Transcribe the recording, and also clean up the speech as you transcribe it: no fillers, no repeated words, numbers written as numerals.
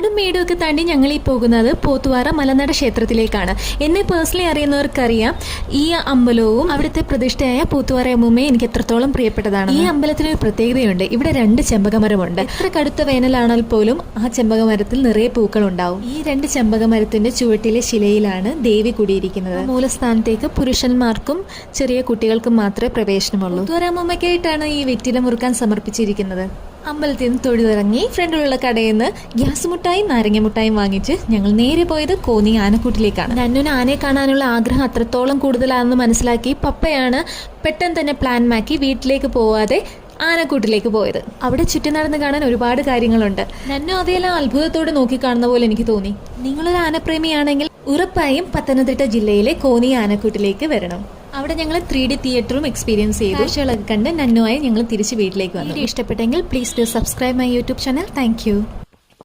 കാടും മേടും ഒക്കെ താണ്ടി ഞങ്ങൾ ഈ പോകുന്നത് പോത്തുവാറ മലനട ക്ഷേത്രത്തിലേക്കാണ്. എന്നെ പേഴ്സണലി അറിയുന്നവർക്കറിയാം ഈ അമ്പലവും അവിടുത്തെ പ്രതിഷ്ഠയായ പോത്തുവാറ അമ്മൂമ്മയെ എനിക്ക് എത്രത്തോളം പ്രിയപ്പെട്ടതാണ്. ഈ അമ്പലത്തിന് ഒരു പ്രത്യേകതയുണ്ട്. ഇവിടെ 2 ചെമ്പകമരമുണ്ട്. എത്ര കടുത്ത വേനലാണെങ്കിൽ പോലും ആ ചെമ്പകമരത്തിൽ നിറയെ പൂക്കൾ ഉണ്ടാവും. ഈ 2 ചെമ്പകമരത്തിന്റെ ചുവട്ടിലെ ശിലയിലാണ് ദേവി കുടിയിരിക്കുന്നത്. മൂലസ്ഥാനത്തേക്ക് പുരുഷന്മാർക്കും ചെറിയ കുട്ടികൾക്കും മാത്രമേ പ്രവേശനമുള്ളൂ. പോത്തുവാറ അമ്മൂമ്മയ്ക്കായിട്ടാണ് ഈ വെറ്റില മുറുക്കാൻ സമർപ്പിച്ചിരിക്കുന്നത്. അമ്പലത്തിൽ നിന്ന് തൊഴുതിറങ്ങി ഫ്രണ്ടിലുള്ള കടയിൽ നിന്ന് ഗ്യാസ് മുട്ടായും നാരങ്ങ മുട്ടായും വാങ്ങിച്ച് ഞങ്ങൾ നേരെ പോയത് കോന്നി ആനക്കൂട്ടിലേക്കാണ്. നന്നുന് ആനയെ കാണാനുള്ള ആഗ്രഹം അത്രത്തോളം കൂടുതലാണെന്ന് മനസ്സിലാക്കി പപ്പയാണ് പെട്ടെന്ന് തന്നെ പ്ലാൻ മാക്കി വീട്ടിലേക്ക് പോവാതെ ആനക്കൂട്ടിലേക്ക് പോയത്. അവിടെ ചുറ്റി നടന്ന് കാണാൻ ഒരുപാട് കാര്യങ്ങളുണ്ട്. നന്നു അവയെല്ലാം അത്ഭുതത്തോടെ നോക്കിക്കാണുന്ന പോലെ എനിക്ക് തോന്നി. നിങ്ങളൊരു ആനപ്രേമിയാണെങ്കിൽ ഉറപ്പായും പത്തനംതിട്ട ജില്ലയിലെ കോന്നി ആനക്കൂട്ടിലേക്ക് വരണം. അവിടെ ഞങ്ങൾ 3D തിയേറ്ററും എക്സ്പീരിയൻസ് ചെയ്തു. കാഴ്ചകളൊക്കെ കണ്ട് നന്നുവായി ഞങ്ങൾ തിരിച്ച് വീട്ടിലേക്ക് വന്നു. വീഡിയോ ഇഷ്ടപ്പെട്ടെങ്കിൽ please do subscribe my YouTube channel. Thank you.